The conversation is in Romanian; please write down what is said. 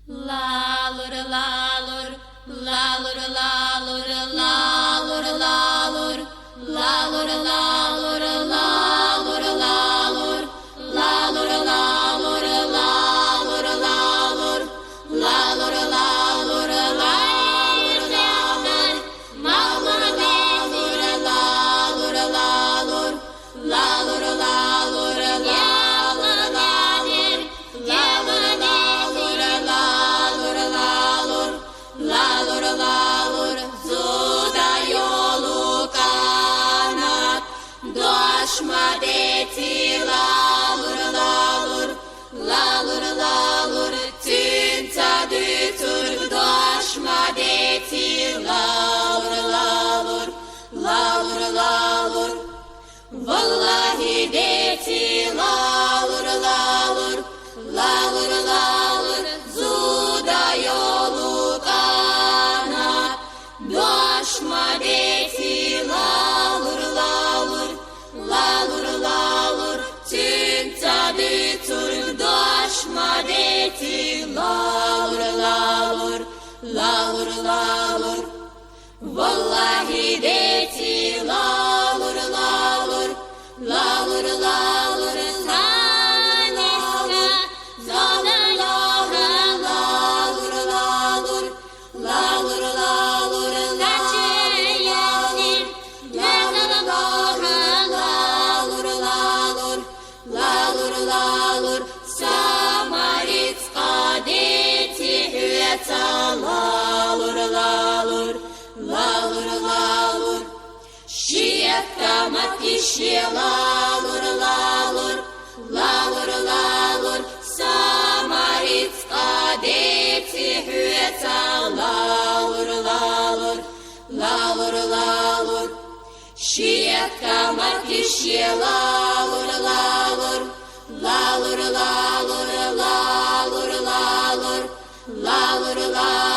Lalur, lalur, lalur, lalur, lalur, lalur, lalur, lalur, lalur, lalur, lalur, lalur, lalur, lalur, lalur, lalur, lalur, malur, lalur, lalur, lalur, lalur, lalur, lalur, lalur, zуда yolu kanat, doşma deti lalur, lalur, lalur, lalur, tinta dütür, doşma deti lalur, lalur, lalur, lalur, vallahi deti lalur, lalur, lalur, lalur, zуда yolu kanat, doşma deti lalur, lalur, lalur, lalur, tinta dütür, doşma deti lalur, lalur, lalur, lalur, vallahi deti lalur, lalur, lalur, lalur, zaneska, zanayoha, lalur, lalur, lalur, lalur, zacheyanin, yazanayoha, lalur, lalur, lalur, lalur, samaritska deti hüeta, lalur, lalur, lalur, lalur, щепка матище, lalur, lalur, lalur, lalur, samaritska deti hüeta, lalur, lalur, lalur, lalur, щепка матище, lalur, lalur, lalur, lalur, lalur, lalur, lalur, lalur.